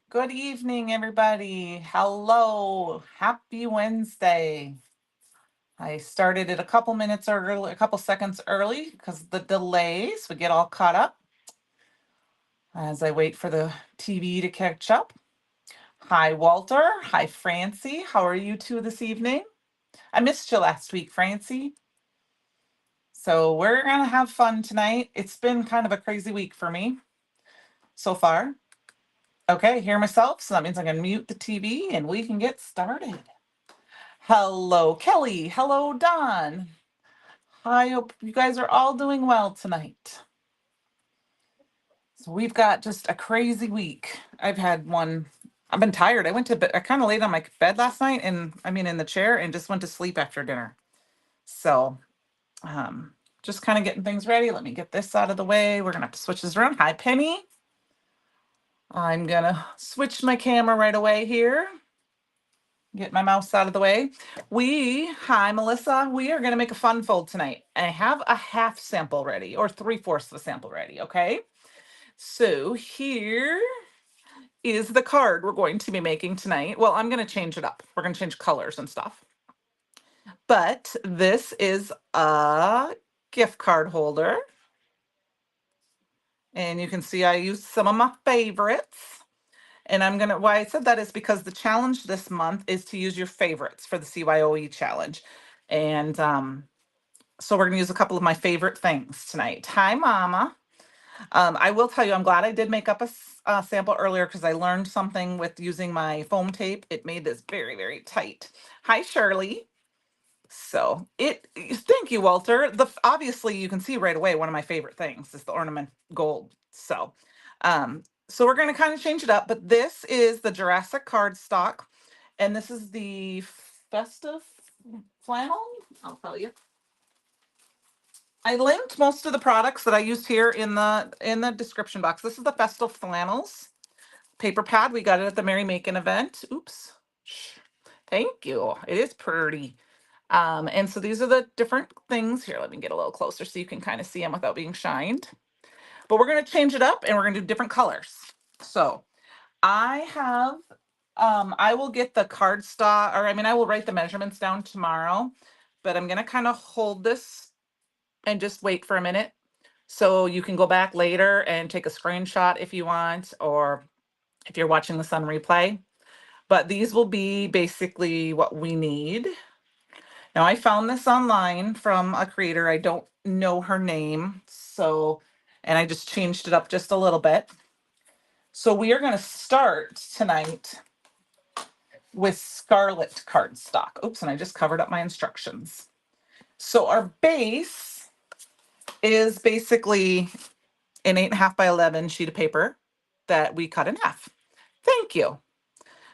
Good evening, everybody. Hello. Happy Wednesday. I started it a couple minutes early, a couple seconds early because of the delays. We get all caught up as I wait for the TV to catch up. Hi, Walter. Hi, Francie. How are you two this evening? I missed you last week, Francie. So we're going to have fun tonight. It's been kind of a crazy week for me so far. Okay, hear myself. So that means I'm going to mute the TV and we can get started. Hello, Kelly. Hello, Don. I hope you guys are all doing well tonight. So we've got just a crazy week. I've been tired. I went to bed, I kind of laid on my bed last night in the chair and just went to sleep after dinner. So, um, just kind of getting things ready. Let me get this out of the way. We're gonna have to switch this around. Hi, Penny. I'm gonna switch my camera right away here. Get my mouse out of the way. Hi, Melissa. We are going to make a fun fold tonight. I have a half sample ready or 3/4 of a sample ready. Okay. So here is the card we're going to be making tonight. Well, I'm going to change it up. We're going to change colors and stuff. But this is a gift card holder. And you can see I used some of my favorites. And why I said that is because the challenge this month is to use your favorites for the CYOE challenge. And so we're going to use a couple of my favorite things tonight. Hi, Mama. I will tell you, I'm glad I did make up a sample earlier because I learned something with using my foam tape. It made this very, very tight. Hi, Shirley. Thank you, Walter. Obviously you can see right away one of my favorite things is the ornament gold. So we're going to kind of change it up, but this is the Jurassic cardstock, and this is the festive flannel. I'll tell you. I linked most of the products that I used here in the description box. This is the festive flannels paper pad. We got it at the Mary Macon event. Oops. Thank you. It is pretty. And so these are the different things. Here, let me get a little closer so you can kind of see them without being shined. But we're going to change it up and we're going to do different colors. So I have, I will get the cardstock, I will write the measurements down tomorrow, but I'm going to kind of hold this and just wait for a minute. So you can go back later and take a screenshot if you want, or if you're watching this on replay. But these will be basically what we need. Now, I found this online from a creator. I don't know her name. And I just changed it up just a little bit. So we are going to start tonight with Scarlet cardstock. Oops, and I just covered up my instructions. So our base is basically an 8.5 by 11 sheet of paper that we cut in half. Thank you.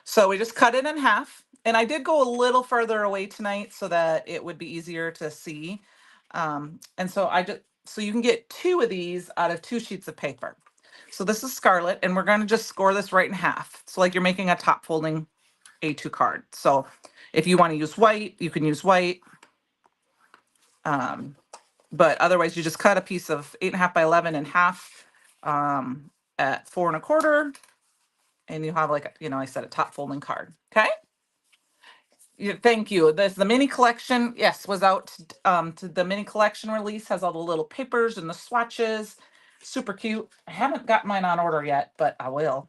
So we just cut it in half. And I did go a little further away tonight so that it would be easier to see. So you can get 2 of these out of 2 sheets of paper. So this is Scarlet, and we're going to just score this right in half. So like you're making a top folding A2 card. So if you want to use white, you can use white. But otherwise you just cut a piece of 8.5 by 11 in half at 4 1/4. And you have I said a top folding card. Okay. Thank you. The mini collection, yes, was out to the mini collection release, has all the little papers and the swatches. Super cute. I haven't got mine on order yet, but I will.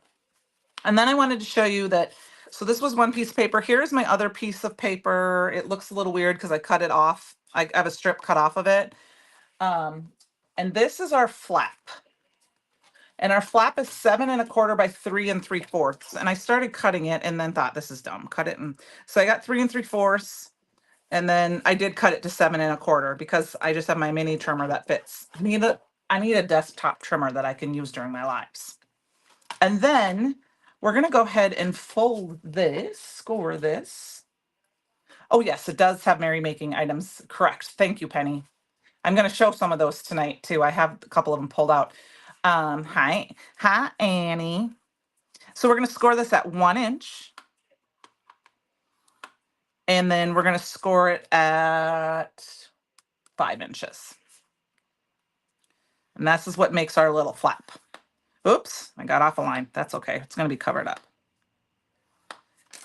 And then I wanted to show you that. So this was one piece of paper. Here's my other piece of paper. It looks a little weird because I cut it off. I have a strip cut off of it. And this is our flap. And our flap is 7 1/4 by 3 3/4. And I started cutting it and then thought, this is dumb. Cut it. So I got 3 3/4. And then I did cut it to 7 1/4 because I just have my mini trimmer that fits. I need a desktop trimmer that I can use during my lives. And then we're going to go ahead and fold this, score this. Oh, yes, it does have Mary Making items. Correct. Thank you, Penny. I'm going to show some of those tonight, too. I have a couple of them pulled out. Hi, Annie. So we're going to score this at 1 inch. And then we're going to score it at 5 inches. And this is what makes our little flap. Oops, I got off a line. That's okay. It's going to be covered up.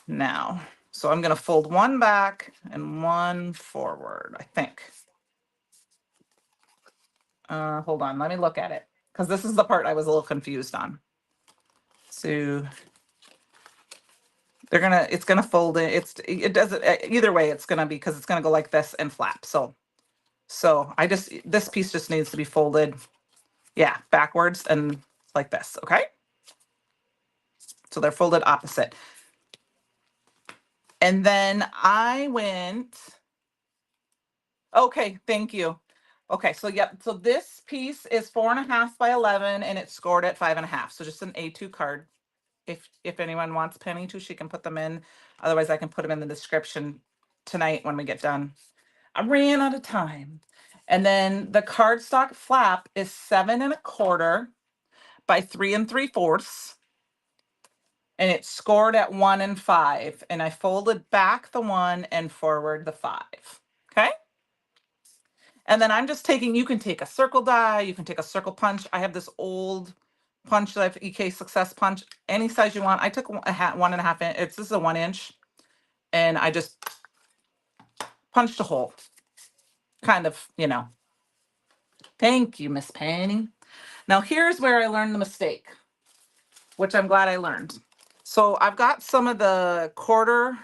now. So I'm going to fold one back and one forward, I think. Hold on, let me look at it, because this is the part I was a little confused on. So it's gonna fold it. It does it either way. It's gonna be, because it's gonna go like this and flap. So this piece just needs to be folded, yeah, backwards and like this. Okay. So they're folded opposite. And then I went, okay, thank you. Okay, so yep, so this piece is 4.5 by 11 and it's scored at 5.5. So just an A2 card. If anyone wants Penny to, she can put them in. Otherwise, I can put them in the description tonight when we get done. I ran out of time. And then the cardstock flap is 7.25 by 3 3/4. And it's scored at 1 and 5. And I folded back the 1 and forward the 5. Okay. And then I'm just taking, you can take a circle die, you can take a circle punch. I have this old punch that I've EK Success punch, any size you want. I took a 1.5 inch. This is a 1 inch. And I just punched a hole. Kind of, Thank you, Miss Penny. Now here's where I learned the mistake, which I'm glad I learned. So I've got some of the 1/4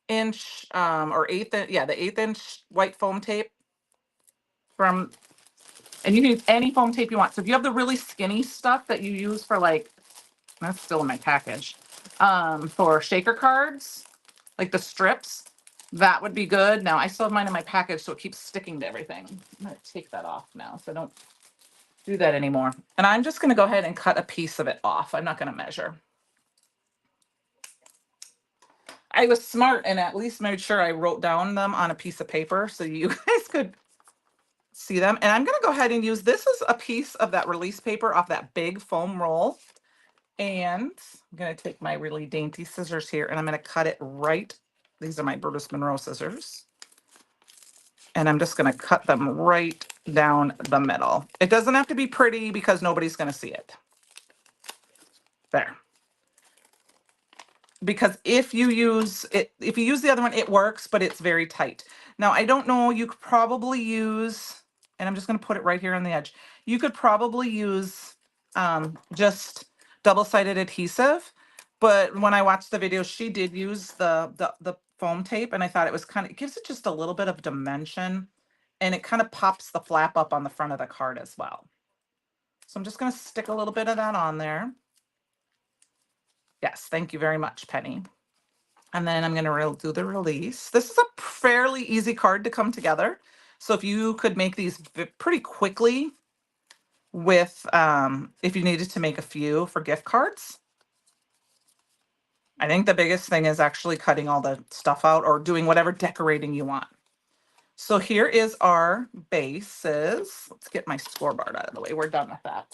inch or the 1/8 inch white foam tape from, and you can use any foam tape you want. So if you have the really skinny stuff that you use for, like, that's still in my package, for shaker cards, like the strips, that would be good. Now I still have mine in my package, so it keeps sticking to everything. I'm gonna take that off now, so I don't do that anymore. And I'm just gonna go ahead and cut a piece of it off. I'm not gonna measure. I was smart and at least made sure I wrote down them on a piece of paper so you guys could see them. And I'm gonna go ahead and use, this is a piece of that release paper off that big foam roll. And I'm gonna take my really dainty scissors here and I'm gonna cut it right. These are my Brutus Monroe scissors. And I'm just gonna cut them right down the middle. It doesn't have to be pretty because nobody's gonna see it. There. Because if you use the other one, it works, but it's very tight. Now, I don't know, you could probably use, and I'm just going to put it right here on the edge. You could probably use just double-sided adhesive, but when I watched the video, she did use the foam tape, and I thought it gives it just a little bit of dimension, and it kind of pops the flap up on the front of the card as well. So I'm just going to stick a little bit of that on there. Yes, thank you very much, Penny. And then I'm going to do the release. This is a fairly easy card to come together. So if you could make these pretty quickly with, if you needed to make a few for gift cards. I think the biggest thing is actually cutting all the stuff out or doing whatever decorating you want. So here is our bases. Let's get my scoreboard out of the way. We're done with that.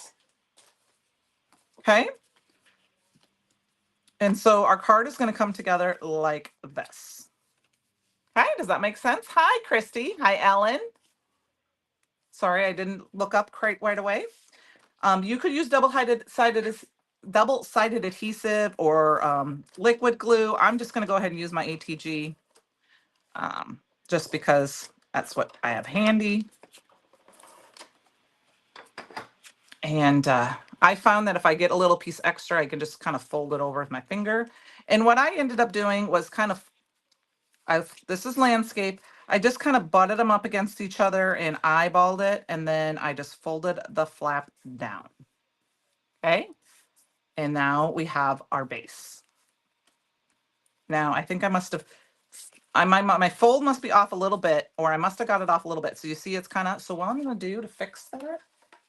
Okay. And so our card is going to come together like this. Okay, does that make sense? Hi, Christy. Hi, Ellen. Sorry, I didn't look up right away. You could use double-sided adhesive or liquid glue. I'm just going to go ahead and use my ATG just because that's what I have handy. And I found that if I get a little piece extra, I can just kind of fold it over with my finger. And what I ended up doing was this is landscape. I just kind of butted them up against each other and eyeballed it. And then I just folded the flap down. Okay. And now we have our base. Now I think I must have, my fold must be off a little bit, or I must have got it off a little bit. So you see it's kind of, so what I'm going to do to fix that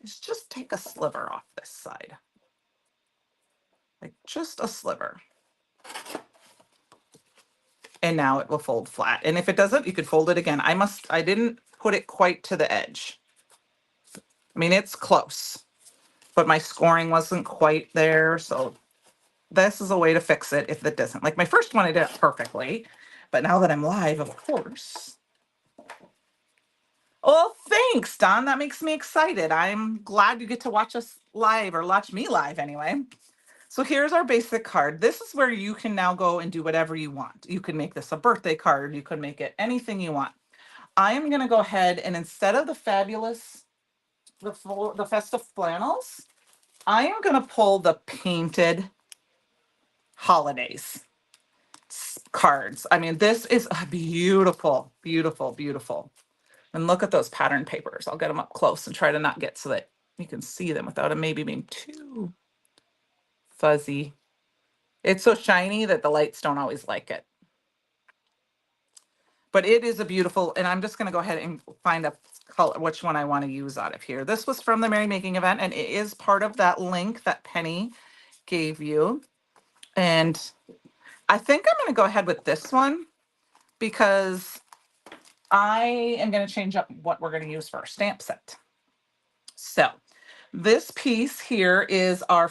is just take a sliver off this side. Like just a sliver. And now it will fold flat. And if it doesn't, you could fold it again. I didn't put it quite to the edge. I mean, it's close, but my scoring wasn't quite there. So this is a way to fix it if it doesn't. Like my first one, I did it perfectly. But now that I'm live, of course. Well, thanks, Don. That makes me excited. I'm glad you get to watch us live, or watch me live anyway. So here's our basic card. This is where you can now go and do whatever you want. You can make this a birthday card. You can make it anything you want. I am going to go ahead and instead of the fabulous, the festive flannels, I am going to pull the painted holidays cards. I mean, this is a beautiful, beautiful, beautiful. And look at those pattern papers. I'll get them up close and try to not get so that you can see them without them maybe being too fuzzy. It's so shiny that the lights don't always like it. But it is a beautiful, and I'm just going to go ahead and find a color, which one I want to use out of here. This was from the Merry Making event, and it is part of that link that Penny gave you. And I think I'm going to go ahead with this one because I am going to change up what we're going to use for our stamp set. So this piece here is our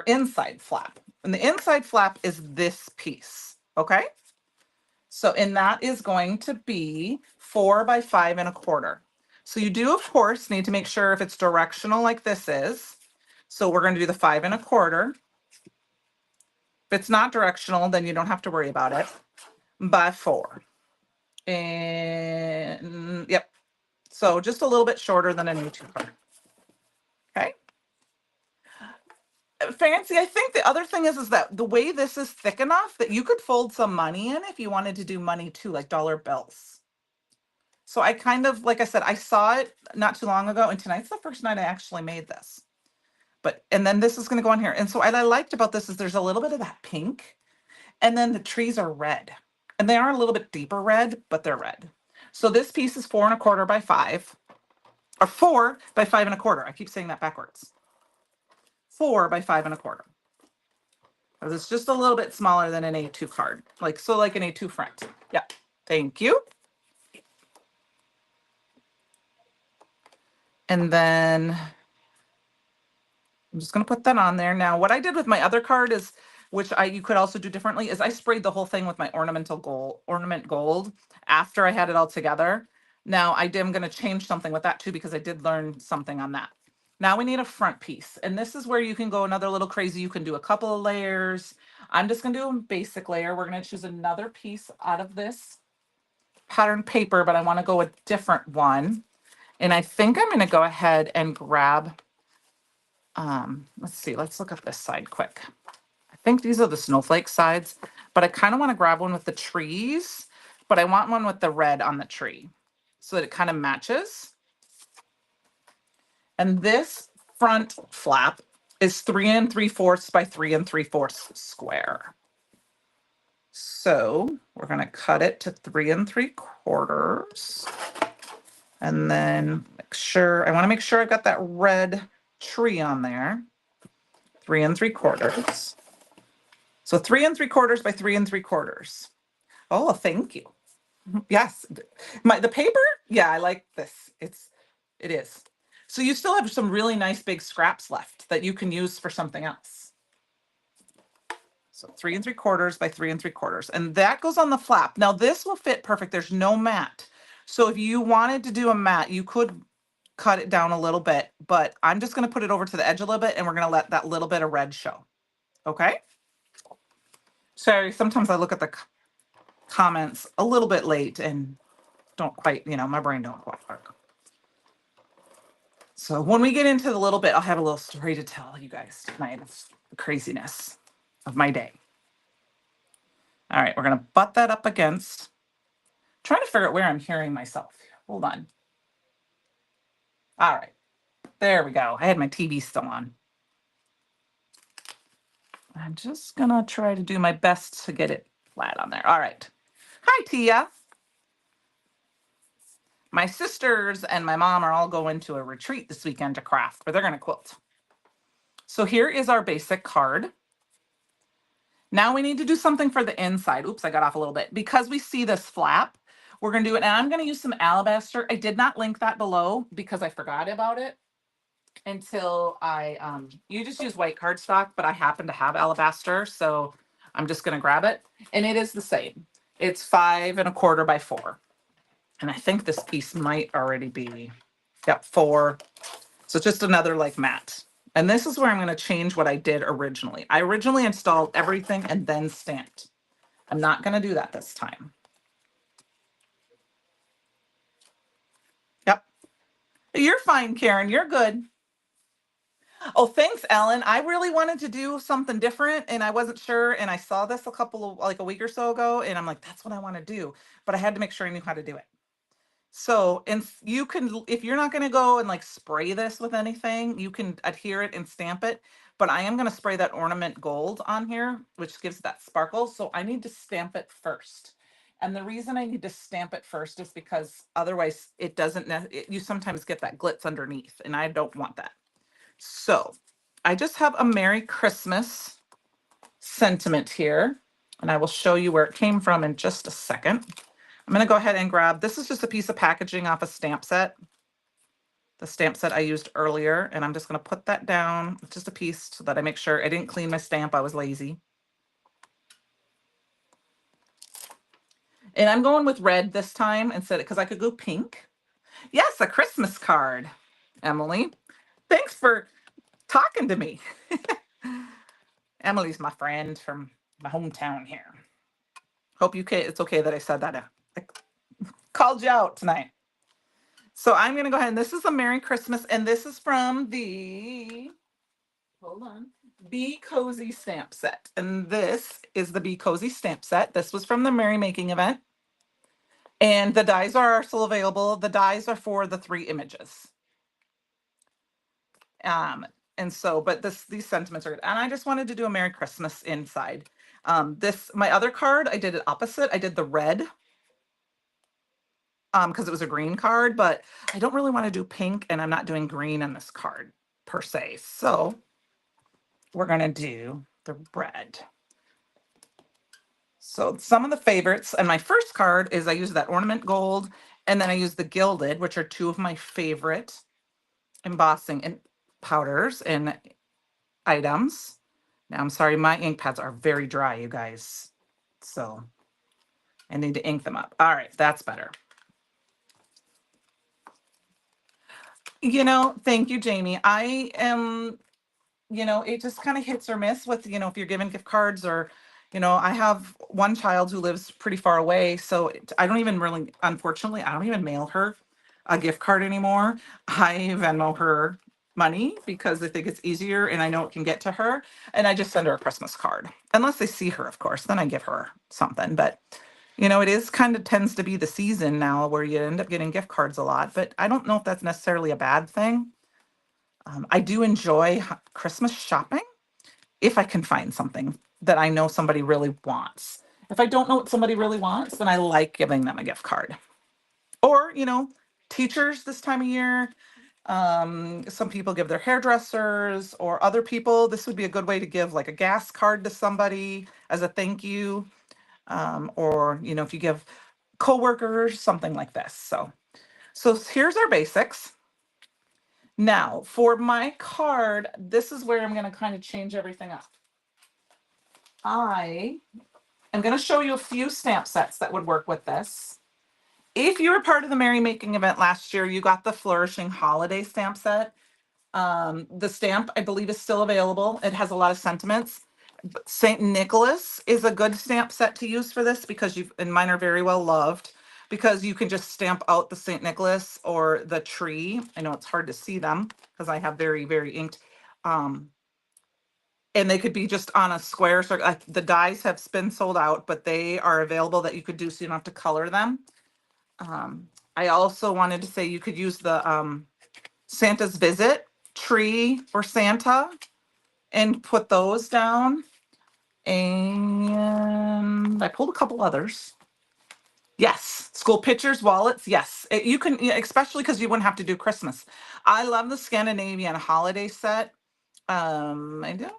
inside flap. And the inside flap is this piece, okay? So, and that is going to be 4 by 5 1/4. So you do, of course, need to make sure if it's directional like this is. So we're going to do the 5 1/4. If it's not directional, then you don't have to worry about it. By 4. And yep. So just a little bit shorter than an A2 card. Okay. Fancy, I think the other thing is that the way this is thick enough that you could fold some money in if you wanted to do money too, like dollar bills. So I kind of, like I said, I saw it not too long ago, and tonight's the first night I actually made this. But, and then this is going to go on here. And so what I liked about this is there's a little bit of that pink, and then the trees are red. And they are a little bit deeper red, but they're red. So this piece is 4 1/4 by 5, or 4 by 5 1/4. I keep saying that backwards. 4 by 5 1/4. It's just a little bit smaller than an A2 card. Like, so like an A2 front. Yeah, thank you. And then I'm just going to put that on there. Now, what I did with my other card is, which you could also do differently, is I sprayed the whole thing with my ornament gold after I had it all together. Now I'm going to change something with that too, because I did learn something on that. Now we need a front piece, and this is where you can go another little crazy. You can do a couple of layers. I'm just going to do a basic layer. We're going to choose another piece out of this pattern paper, but I want to go a different one. And I think I'm going to go ahead and grab, let's see, let's look at this side quick. I think these are the snowflake sides, but I kind of want to grab one with the trees, but I want one with the red on the tree so that it kind of matches. And this front flap is 3 3/4 by 3 3/4 square. So we're going to cut it to 3 3/4. And then I want to make sure I've got that red tree on there. 3 3/4. So 3 3/4 by 3 3/4. Oh, thank you. Yes. The paper, yeah, I like this. It is. So you still have some really nice big scraps left that you can use for something else. So 3 3/4 by 3 3/4. And that goes on the flap. Now this will fit perfect. There's no mat. So if you wanted to do a mat, you could cut it down a little bit, but I'm just going to put it over to the edge a little bit, and we're going to let that little bit of red show. Okay. Sorry, sometimes I look at the comments a little bit late and don't quite, my brain don't quite work. So when we get into the little bit, I'll have a little story to tell you guys tonight of the craziness of my day. All right, we're going to butt that up against. Trying to figure out where I'm hearing myself. Hold on. All right, there we go. I had my TV still on. I'm just going to try to do my best to get it flat on there. All right. Hi, Tia. My sisters and my mom are all going to a retreat this weekend to craft, but they're going to quilt. So here is our basic card. Now we need to do something for the inside. Oops, I got off a little bit. Because we see this flap, we're going to do it. And I'm going to use some alabaster. I did not link that below because I forgot about it until you just use white cardstock, but I happen to have alabaster. So I'm just going to grab it. And it is the same. It's 5 1/4 by 4. And I think this piece might already be, 4. So just another like mat. And this is where I'm going to change what I did originally. I originally installed everything and then stamped. I'm not going to do that this time. Yep. You're fine, Karen. You're good. Oh, thanks, Ellen. I really wanted to do something different and I wasn't sure. And I saw this like a week or so ago, and I'm like, that's what I want to do. But I had to make sure I knew how to do it. So, and you can, if you're not going to go and like spray this with anything, you can adhere it and stamp it. But I am going to spray that ornament gold on here, which gives that sparkle. So I need to stamp it first. And the reason I need to stamp it first is because otherwise it doesn't, you sometimes get that glitz underneath, and I don't want that. So I just have a Merry Christmas sentiment here, and I will show you where it came from in just a second. I'm going to go ahead and grab, this is just a piece of packaging off a stamp set, the stamp set I used earlier, and I'm just going to put that down, just a piece, so that I make sure I didn't clean my stamp. I was lazy. And I'm going with red this time instead, because I could go pink. Yes, a Christmas card, Emily. Thanks for talking to me. Emily's my friend from my hometown here. Hope it's okay that I said that. I called you out tonight. So I'm going to go ahead, and this is a Merry Christmas, and this is from the, hold on, Be Cozy stamp set. And this is the Be Cozy stamp set. This was from the Merry Making event. And the dies are still available. The dies are for the 3 images. And so, but these sentiments are good. And I just wanted to do a Merry Christmas inside. My other card, I did it opposite. I did the red, because it was a green card, but I don't really want to do pink, and I'm not doing green on this card per se. So we're going to do the red. So some of the favorites, and my first card is I use that ornament gold, and then I use the gilded, which are 2 of my favorite embossing and powders and items. Now, I'm sorry, my ink pads are very dry, you guys. So I need to ink them up. All right, that's better. Thank you, Jamie. I am, it just kind of hits or miss with, if you're giving gift cards or, I have one child who lives pretty far away. So I don't even really, unfortunately, I don't even mail her a gift card anymore. I Venmo her money because I think it's easier and I know it can get to her. And I just send her a Christmas card. Unless I see her, of course, then I give her something. But it is kind of tends to be the season now where you end up getting gift cards a lot, but I don't know if that's necessarily a bad thing. I do enjoy Christmas shopping if I can find something that I know somebody really wants. If I don't know what somebody really wants, then I like giving them a gift card. Or, teachers this time of year. Some people give their hairdressers or other people. This would be a good way to give like a gas card to somebody as a thank you. Or, if you give coworkers, something like this. So here's our basics. Now, for my card, this is where I'm going to kind of change everything up. I am going to show you a few stamp sets that would work with this. If you were part of the Merry Making event last year, you got the Flourishing Holiday stamp set. The stamp, I believe, is still available. It has a lot of sentiments. St. Nicholas is a good stamp set to use for this because and mine are very well loved, because you can just stamp out the St. Nicholas or the tree. I know it's hard to see them because I have very, very inked. And they could be just on a square. So the dies have been sold out, but they are available that you could do so you don't have to color them. I also wanted to say you could use the Santa's Visit tree or Santa and put those down. And I pulled a couple others. Yes, school pictures, wallets. Yes, you can, especially because you wouldn't have to do Christmas. I love the Scandinavian holiday set. I don't.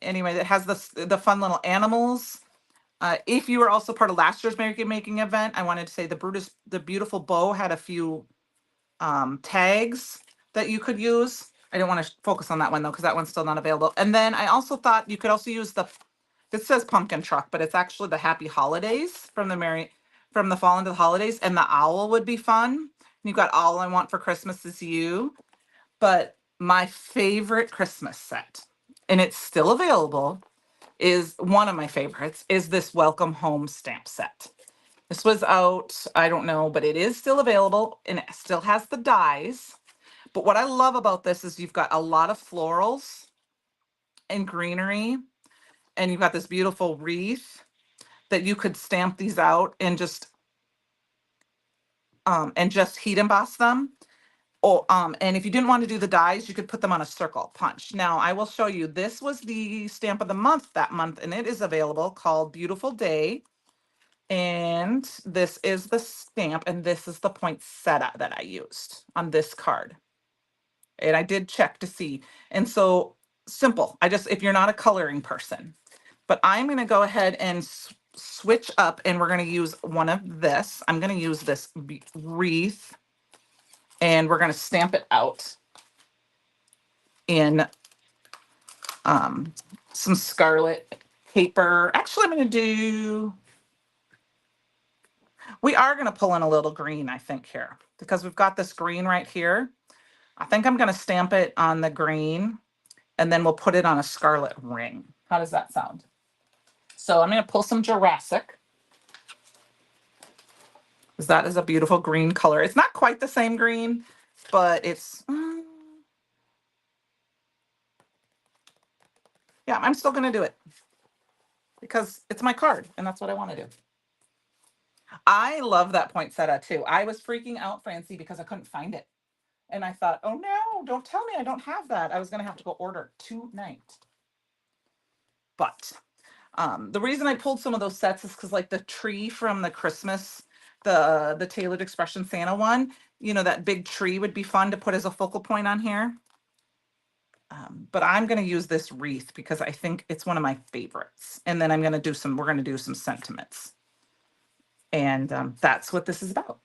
Anyway, it has the fun little animals. If you were also part of last year's Merry Making event, I wanted to say the Beautiful Bow had a few tags that you could use. I don't want to focus on that one though, because that one's still not available. And then I also thought you could also use it says pumpkin truck, but it's actually the Happy Holidays from the fall into the holidays, and the owl would be fun. You've got All I Want for Christmas Is You. But My favorite Christmas set, and it's still available, is one of my favorites, is this Welcome Home stamp set. This was out, I don't know, but it is still available and it still has the dies. But what I love about this is you've got a lot of florals and greenery, and you've got this beautiful wreath that you could stamp these out and just heat emboss them. Oh, and if you didn't want to do the dies, you could put them on a circle punch. Now, I will show you. This was the stamp of the month that month, and it is available, called Beautiful Day. And this is the stamp, and this is the poinsettia that I used on this card. And I did check to see. And so simple. If you're not a coloring person, but I'm going to go ahead and switch up, and we're going to use one of this. I'm going to use this wreath, and we're going to stamp it out in some scarlet paper. Actually, we are going to pull in a little green, I think, here, because we've got this green right here. I think I'm going to stamp it on the green, and then we'll put it on a scarlet ring. How does that sound? So I'm going to pull some Jurassic, because that is a beautiful green color. It's not quite the same green, but it's, yeah, I'm still going to do it because it's my card and that's what I want to do. I love that poinsettia too. I was freaking out, Francie, because I couldn't find it. And I thought, oh no, don't tell me I don't have that. I was going to have to go order tonight. But the reason I pulled some of those sets is because, like, the tree from the Christmas, the Tailored Expression Santa one, that big tree would be fun to put as a focal point on here. But I'm going to use this wreath because I think it's one of my favorites. And then we're going to do some sentiments. And that's what this is about.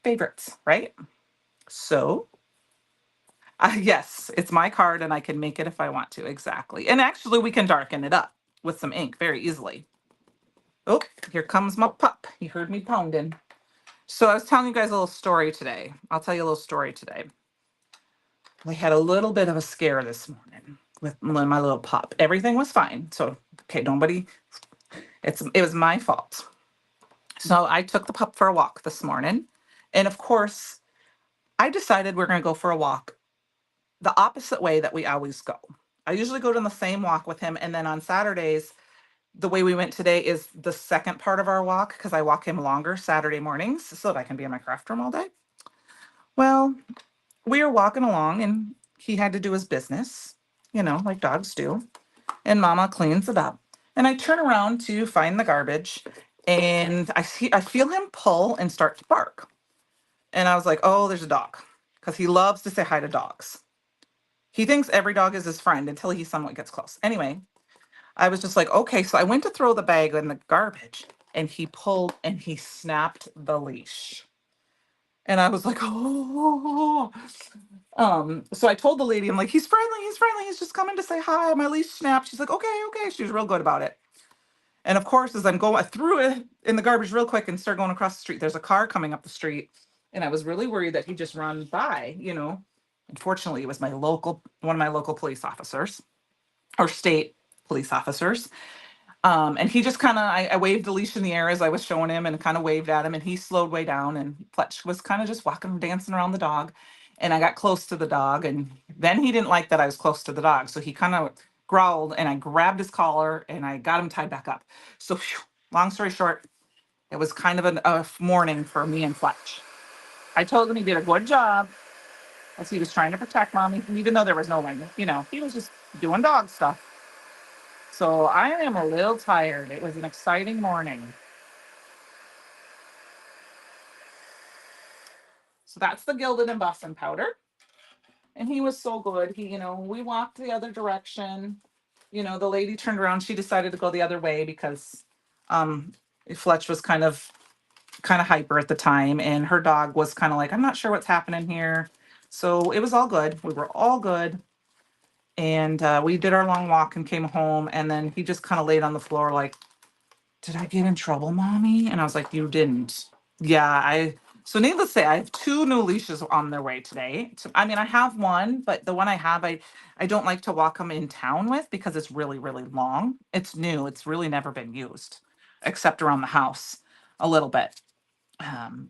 Favorites, right? So, yes, it's my card and I can make it if I want to. Exactly. And actually, we can darken it up with some ink very easily. Oh, here comes my pup. He heard me pounding. So I was telling you guys a little story today. I'll tell you a little story today. We had a little bit of a scare this morning with my little pup. Everything was fine. So, okay, it was my fault. So I took the pup for a walk this morning. And of course, I decided we're going to go for a walk the opposite way that we always go. I usually go to the same walk with him. And then on Saturdays, the way we went today is the second part of our walk, because I walk him longer Saturday mornings so that I can be in my craft room all day. Well, we were walking along and he had to do his business, like dogs do. And Mama cleans it up. And I turn around to find the garbage and I feel him pull and start to bark. And I was like, oh, there's a dog, because he loves to say hi to dogs. He thinks every dog is his friend until he somewhat gets close. Anyway, I was just like, okay. So I went to throw the bag in the garbage and he pulled and he snapped the leash. And I was like, oh. So I told the lady, I'm like, he's friendly. He's just coming to say hi. My leash snapped. She's like, okay. She was real good about it. And of course, as I threw it in the garbage real quick and started going across the street. There's a car coming up the street. And I was really worried that he just run by, Unfortunately, it was one of my local police officers, or state police officers. And he just kind of, I waved the leash in the air as I was showing him and kind of waved at him, and he slowed way down, and Fletch was kind of just walking, dancing around the dog. And I got close to the dog, and then he didn't like that I was close to the dog. So he kind of growled, and I grabbed his collar and I got him tied back up. So long story short, it was kind of a morning for me and Fletch. I told him he did a good job, as he was trying to protect Mommy, even though there was no one, he was just doing dog stuff. So I am a little tired. It was an exciting morning. So that's the Gilded Embossing powder. And he was so good. We walked the other direction. The lady turned around. She decided to go the other way because Fletch was kind of hyper at the time. And her dog was kind of like, I'm not sure what's happening here. So it was all good. We were all good. And we did our long walk and came home. And then he just kind of laid on the floor like, did I get in trouble, Mommy? And I was like, you didn't. Yeah, So needless to say, I have two new leashes on their way today. I mean, I have one, but the one I have, I don't like to walk them in town with because it's really, really long. It's new. It's really never been used except around the house a little bit.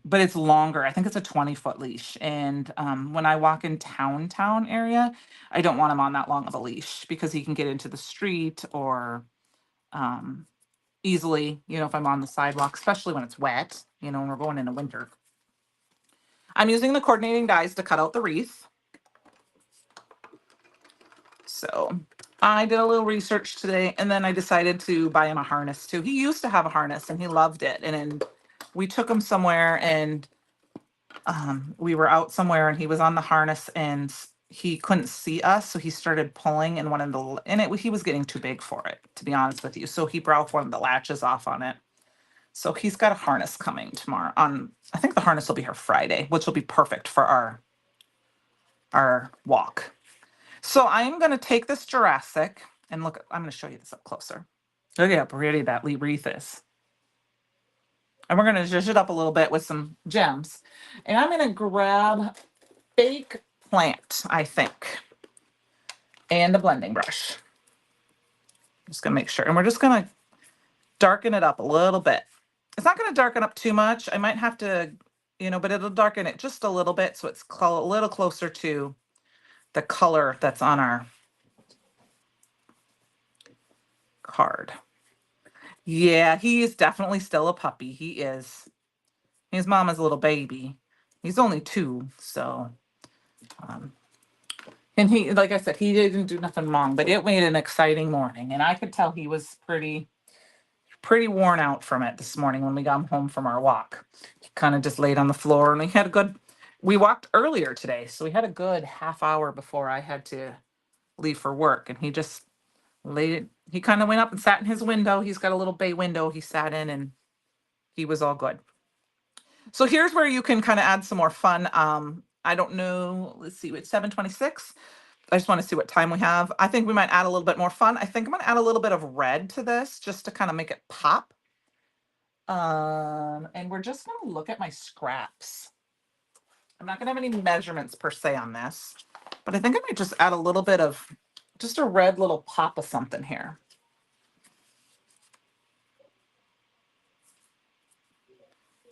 But it's longer. I think it's a 20-foot leash. And when I walk in town area, I don't want him on that long of a leash because he can get into the street or um, easily, if I'm on the sidewalk, especially when it's wet, when we're going into winter. I'm using the coordinating dies to cut out the wreath. So I did a little research today and then I decided to buy him a harness too. He used to have a harness and he loved it. And then we took him somewhere and we were out somewhere and he was on the harness and he couldn't see us. So he started pulling and he was getting too big for it, to be honest with you. So he broke one of the latches off on it. So he's got a harness coming tomorrow I think the harness will be here Friday, which will be perfect for our walk. So I'm going to take this Jurassic and look, I'm going to show you this up closer. Look at how pretty that wreath is. And we're going to zhuzh it up a little bit with some gems. And I'm going to grab fake plant, I think, and a blending brush. Just going to make sure. And we're just going to darken it up a little bit. It's not going to darken up too much. I might have to, but it'll darken it just a little bit so it's a little closer to the color that's on our card. Yeah, he is definitely still a puppy. He is. His mama's little baby. He's only 2, so. And he, like I said, he didn't do nothing wrong, but it made an exciting morning, and I could tell he was pretty worn out from it this morning when we got home from our walk. He kind of just laid on the floor, and we walked earlier today, so we had a good half hour before I had to leave for work, and he just he kind of went up and sat in his window. He's got a little bay window he sat in, and he was all good. So here's where you can kind of add some more fun. I don't know. Let's see. It's 7:26. I just want to see what time we have. I think we might add a little bit more fun. I think I'm going to add a little bit of red to this just to kind of make it pop. And we're just going to look at my scraps. I'm not going to have any measurements per se on this, but I think I might just add a little bit of just a red little pop of something here.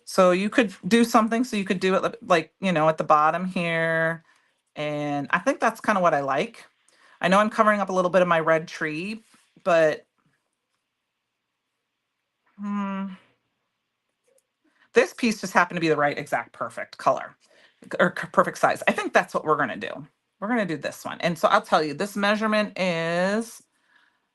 So you could do something. So you could do it like, at the bottom here. And I think that's kind of what I like. I know I'm covering up a little bit of my red tree, but this piece just happened to be the right exact perfect color or perfect size. I think that's what we're going to do. We're going to do this one. And so I'll tell you, this measurement is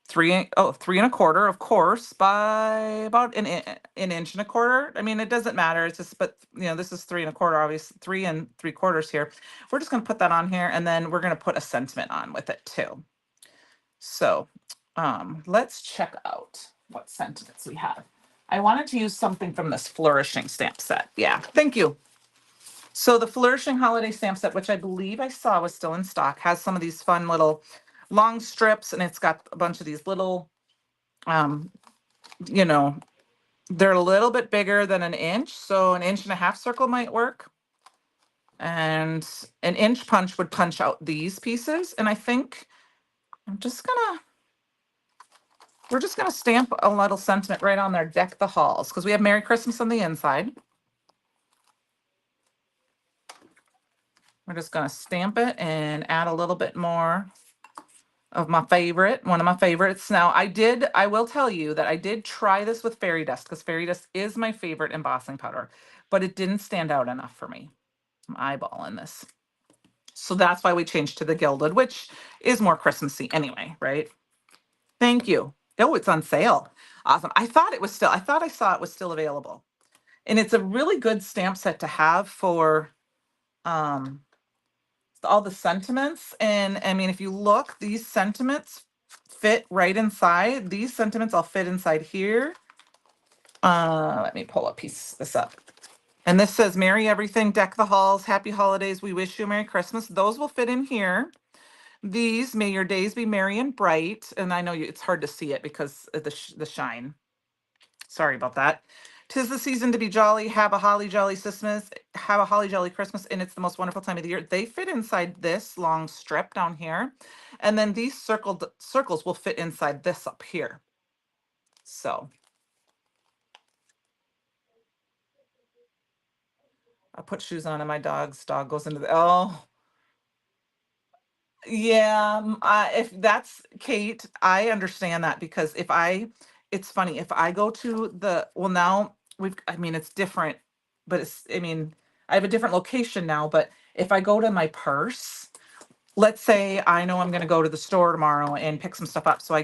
3.25, of course, by about an inch and a quarter. I mean, it doesn't matter. It's just, but this is 3.25, obviously 3 3/4 here. We're just going to put that on here, and then we're going to put a sentiment on with it too. So let's check out what sentiments we have. I wanted to use something from this Flourishing stamp set. Yeah, thank you. So the Flourishing Holiday Stamp Set, which I believe I saw was still in stock, has some of these fun little long strips, and it's got a bunch of these little, they're a little bit bigger than an inch, so an 1.5-inch circle might work. And an inch punch would punch out these pieces, and I think we're just gonna stamp a little sentiment right on there, Deck the Halls, because we have Merry Christmas on the inside. We're just gonna stamp it and add a little bit more of one of my favorites. Now I will tell you that I did try this with fairy dust because fairy dust is my favorite embossing powder, but it didn't stand out enough for me. I'm eyeballing this. So that's why we changed to the gilded, which is more Christmassy anyway, right? Thank you. Oh, it's on sale. Awesome. I thought I saw it was still available. And it's a really good stamp set to have for all the sentiments. And I mean, if you look, these sentiments fit right inside. These sentiments all fit inside here. Let me pull this up. And this says, Merry Everything, Deck the Halls, Happy Holidays, we wish you a Merry Christmas. Those will fit in here. These, may your days be merry and bright. And I know it's hard to see it because of the shine. Sorry about that. 'Tis the season to be jolly, have a holly jolly Christmas, have a holly jolly Christmas, and it's the most wonderful time of the year. They fit inside this long strip down here, and then these circles will fit inside this up here. So I put shoes on, and my dog goes into the oh. Yeah, if that's Kate, I understand that because it's funny, if I go to well, now I mean, it's different, but I mean, I have a different location now, but if I go to my purse, let's say I know I'm going to go to the store tomorrow and pick some stuff up. So I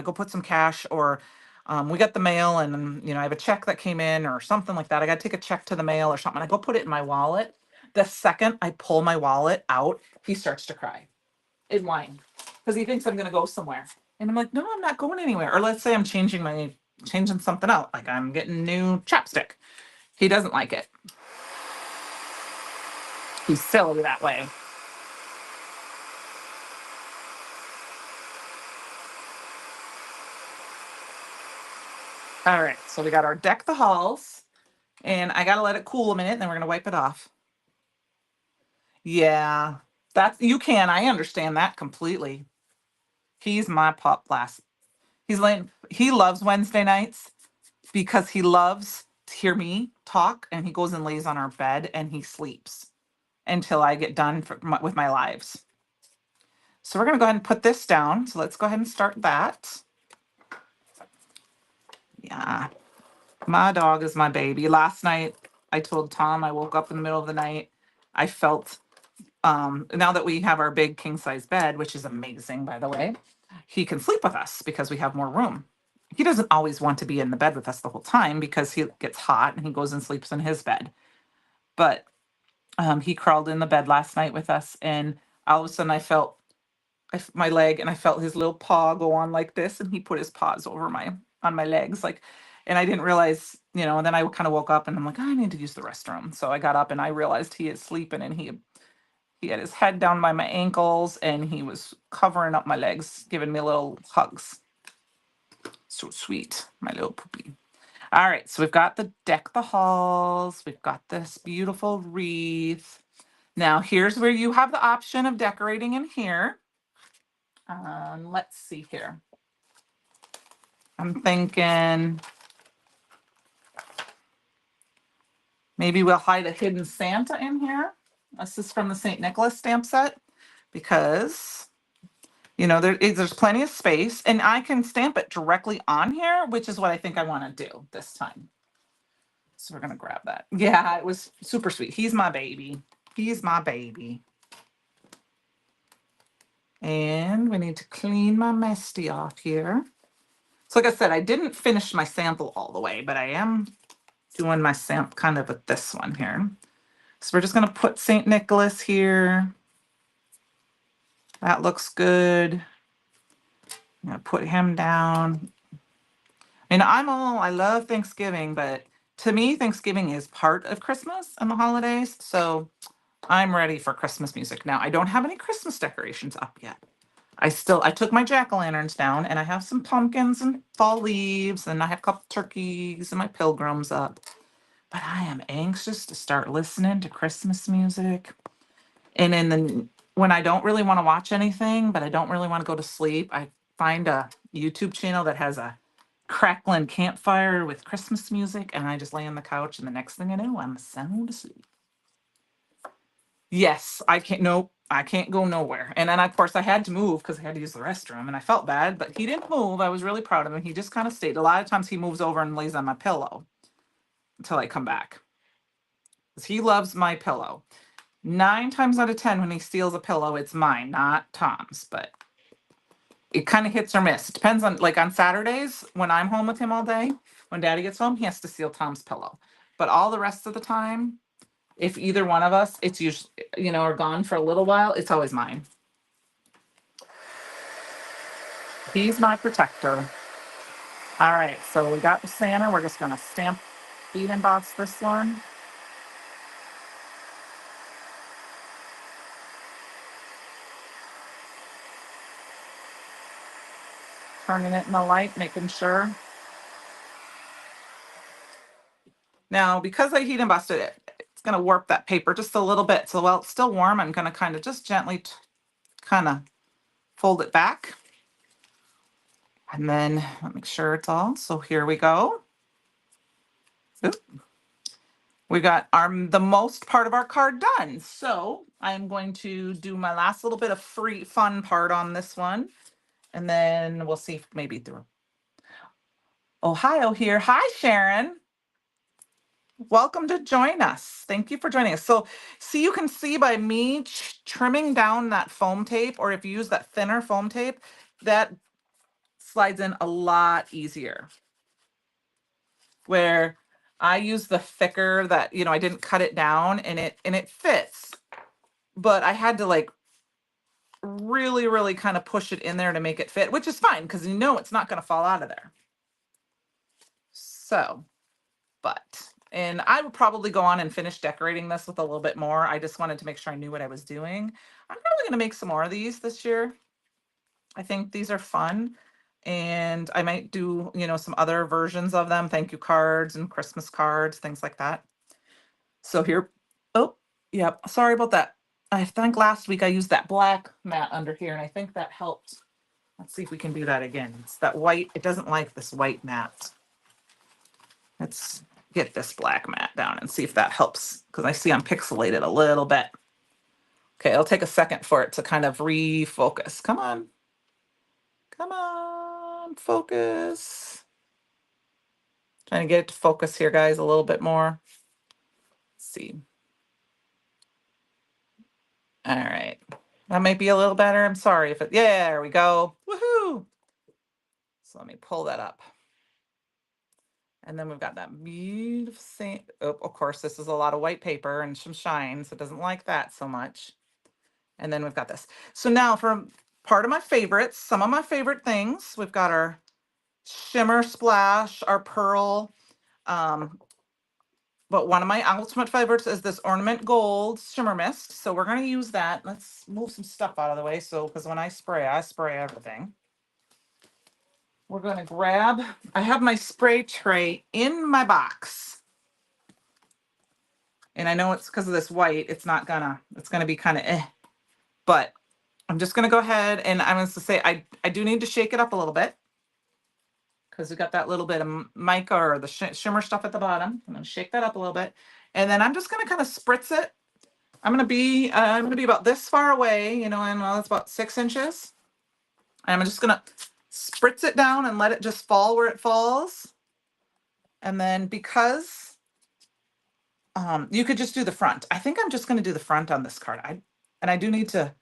go put some cash or we got the mail and, I have a check that came in or something like that. I got to take a check to the mail or something. I go put it in my wallet. The second I pull my wallet out, he starts to cry in whine because he thinks I'm going to go somewhere. And I'm like, no, I'm not going anywhere. Or let's say I'm changing something out. Like I'm getting new chapstick. He doesn't like it. He's silly that way. All right. So we got our deck the halls and I got to let it cool a minute and then we're going to wipe it off. Yeah, I understand that completely. He's my pup last. He loves Wednesday nights because he loves to hear me talk and he goes and lays on our bed and he sleeps until I get done with my lives. So we're going to go ahead and put this down. So let's go ahead and start that. Yeah. My dog is my baby. Last night I told Tom I woke up in the middle of the night. I felt now that we have our big king size bed, which is amazing, by the way, he can sleep with us because we have more room. He doesn't always want to be in the bed with us the whole time because he gets hot and he goes and sleeps in his bed. But he crawled in the bed last night with us, and all of a sudden I felt my leg, and I felt his little paw go on like this, and he put his paws over on my legs, like, and I didn't realize, and then I kind of woke up and I'm like, I need to use the restroom. So I got up and I realized he is sleeping, and he had his head down by my ankles and he was covering up my legs, giving me little hugs. So sweet, my little poopy. All right, so we've got the deck the halls. We've got this beautiful wreath. Now here's where you have the option of decorating in here. Let's see here. I'm thinking maybe we'll hide a hidden Santa in here. This is from the St. Nicholas stamp set because there's plenty of space and I can stamp it directly on here, which is what I think I want to do this time. So we're going to grab that. Yeah, it was super sweet. He's my baby. He's my baby. And we need to clean my mesty off here. So like I said, I didn't finish my sample all the way, but I am doing my sample kind of with this one here. So we're just going to put St. Nicholas here. That looks good. I'm going to put him down. And I love Thanksgiving, but to me, Thanksgiving is part of Christmas and the holidays. So I'm ready for Christmas music. Now, I don't have any Christmas decorations up yet. I took my jack-o'-lanterns down and I have some pumpkins and fall leaves and I have a couple turkeys and my pilgrims up. But I am anxious to start listening to Christmas music. And when I don't really want to watch anything, but I don't really want to go to sleep, I find a YouTube channel that has a crackling campfire with Christmas music, and I just lay on the couch, and the next thing I know, I'm sound asleep. Yes, I can't. Nope, I can't go nowhere. And then of course I had to move because I had to use the restroom, and I felt bad, but he didn't move. I was really proud of him. He just kind of stayed. A lot of times he moves over and lays on my pillow until I come back because he loves my pillow. 9 times out of 10, when he steals a pillow, it's mine, not Tom's. But it kind of hits or miss. It depends on Saturdays when I'm home with him all day. When Daddy gets home, he has to steal Tom's pillow. But all the rest of the time, if either one of us, it's usually, are gone for a little while, it's always mine. He's my protector. All right, so we got the Santa. We're just going to stamp, bead emboss this one. Turning it in the light, making sure. Now, because I heat embossed it, it's going to warp that paper just a little bit. So while it's still warm, I'm going to kind of just gently kind of fold it back. And then make sure it's all. So here we go. Oop. We got the most part of our card done. So I'm going to do my last little bit of fun part on this one. And then we'll see if maybe through Ohio here. Hi, Sharon. Welcome to join us. Thank you for joining us. So see, you can see by me trimming down that foam tape, or if you use that thinner foam tape, that slides in a lot easier. Where I use the thicker that, I didn't cut it down and it fits. But I had to like really, really kind of push it in there to make it fit, which is fine because it's not going to fall out of there. So, and I would probably go on and finish decorating this with a little bit more. I just wanted to make sure I knew what I was doing. I'm probably going to make some more of these this year. I think these are fun. And I might do, some other versions of them. Thank you cards and Christmas cards, things like that. So here, oh, yep. Sorry about that. I think last week I used that black mat under here and I think that helped. Let's see if we can do that again. It's that white. It doesn't like this white mat. Let's get this black mat down and see if that helps because I see I'm pixelated a little bit. Okay, it'll take a second for it to kind of refocus. Come on. Come on, focus. Trying to get it to focus here, guys, a little bit more. Let's see. All right. That might be a little better. I'm sorry if yeah, there we go. Woohoo. So let me pull that up. And then we've got that beautiful of course, this is a lot of white paper and some shine, so it doesn't like that so much. And then we've got this. So now for part of my favorites, some of my favorite things, we've got our shimmer splash, our pearl. But one of my ultimate favorites is this ornament gold shimmer mist. So we're going to use that. Let's move some stuff out of the way. So, because when I spray everything. We're going to grab, I have my spray tray in my box. And I know it's because of this white, it's going to be kind of But I'm just going to go ahead and I'm going to say, I do need to shake it up a little bit. Because we got that little bit of mica or the shimmer stuff at the bottom. I'm going to shake that up a little bit. And then I'm just going to kind of spritz it. I'm going to be about this far away, and it's about 6 inches. I'm just going to spritz it down and let it just fall where it falls. And then because you could just do the front. I think I'm just going to do the front on this card. I do need to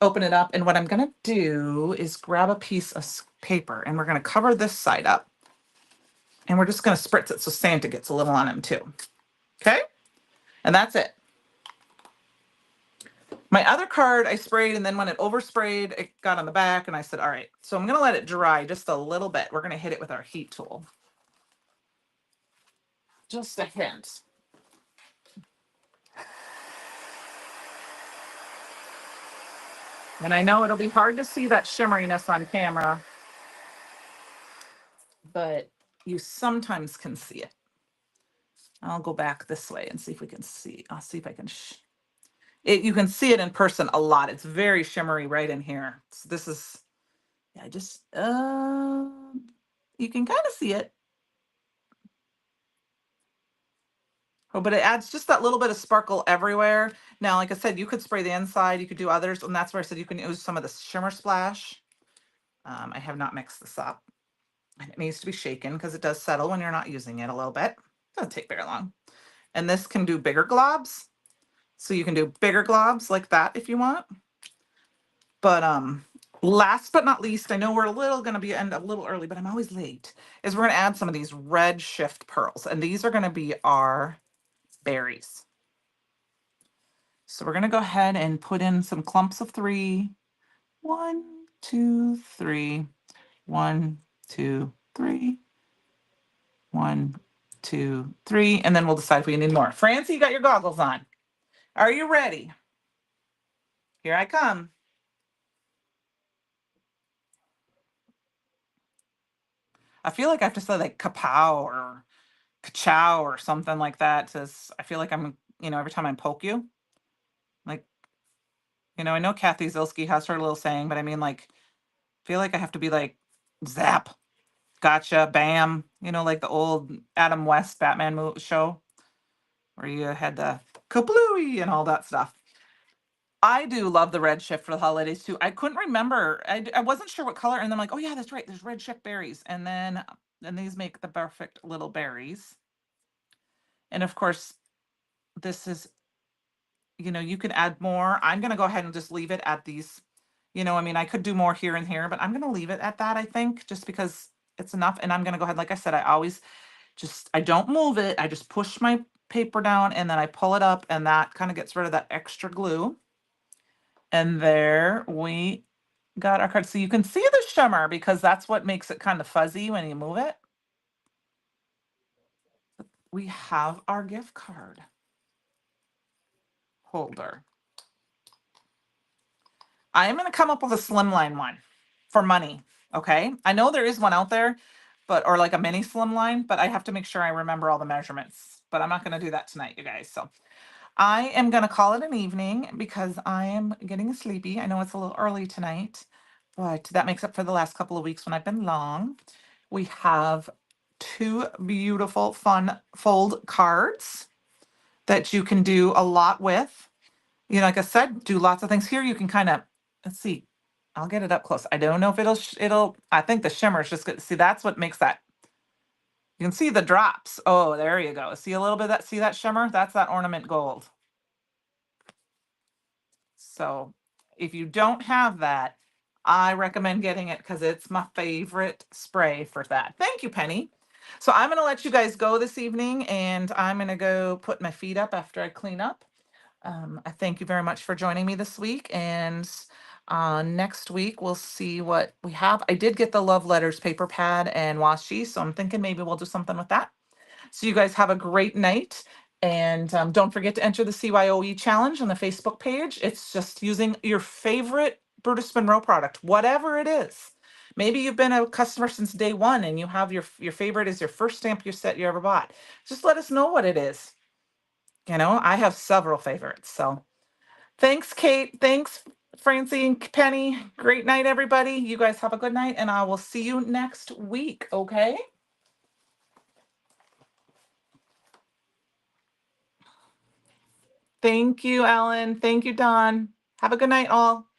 open it up. And what I'm going to do is grab a piece of paper and we're going to cover this side up. And we're just going to spritz it so Santa gets a little on him too. Okay? And that's it. My other card I sprayed, and then when it oversprayed, it got on the back, and I said, all right, so I'm going to let it dry just a little bit. We're going to hit it with our heat tool. Just a hint. And I know it'll be hard to see that shimmeriness on camera, but you sometimes can see it. I'll go back this way and see if we can see. I'll see if I can. You can see it in person a lot. It's very shimmery right in here. So this is, yeah, just, you can kind of see it. Oh, but it adds just that little bit of sparkle everywhere. Now, like I said, you could spray the inside, you could do others, and that's where I said you can use some of the shimmer splash. I have not mixed this up. And it needs to be shaken because it does settle when you're not using it a little bit. Doesn't take very long. And this can do bigger globs. So you can do bigger globs like that if you want. But last but not least, I know we're going to be end a little early, but I'm always late, is we're going to add some of these red shift pearls. And these are going to be our berries. So we're going to go ahead and put in some clumps of 3. 1, 2, 3. 1, 2, 3. 1, 2, 3. And then we'll decide if we need more. Francie, you got your goggles on. Are you ready? Here I come. I feel like I have to say like kapow or Ka-chow or something like that. Says, I feel like I'm, every time I poke you, like, I know Kathy Zilski has her little saying, but I mean, like, feel like I have to be like, zap, gotcha, bam, like the old Adam West Batman show where you had the kablooey and all that stuff. I do love the red shift for the holidays too. I couldn't remember. I wasn't sure what color, and then I'm like, oh yeah, that's right. There's red shift berries, and these make the perfect little berries. And of course, this is, you can add more. I'm gonna go ahead and just leave it at these. I mean, I could do more here and here, but I'm gonna leave it at that. I think just because it's enough. And I'm gonna go ahead, like I said, I don't move it. I just push my paper down and then I pull it up, and that kind of gets rid of that extra glue. And there we got our card. So you can see the shimmer because that's what makes it kind of fuzzy when you move it. We have our gift card holder. I am going to come up with a slimline one for money. Okay. I know there is one out there, or like a mini slimline, but I have to make sure I remember all the measurements. But I'm not going to do that tonight, you guys. So I am going to call it an evening because I am getting sleepy. I know it's a little early tonight, but that makes up for the last couple of weeks when I've been long. We have two beautiful, fun fold cards that you can do a lot with. Like I said, do lots of things here. You can kind of, let's see, I'll get it up close. I don't know if I think the shimmer is just good. See, that's what makes that. You can see the drops. Oh, there you go. See a little bit of that, see that shimmer? That's that ornament gold. So if you don't have that, I recommend getting it because it's my favorite spray for that. Thank you, Penny. So I'm going to let you guys go this evening, and I'm going to go put my feet up after I clean up. I thank you very much for joining me this week. And next week, we'll see what we have. I did get the Love Letters paper pad and washi, so I'm thinking maybe we'll do something with that. So you guys have a great night. And don't forget to enter the CYOE challenge on the Facebook page. It's just using your favorite Brutus Monroe product, whatever it is. Maybe you've been a customer since day one and you have your favorite is your first stamp you set you ever bought. Just let us know what it is. I have several favorites. So thanks, Kate. Thanks, Francie and Penny. Great night, everybody. You guys have a good night, and I will see you next week. Okay. Thank you, Ellen. Thank you, Don. Have a good night, all.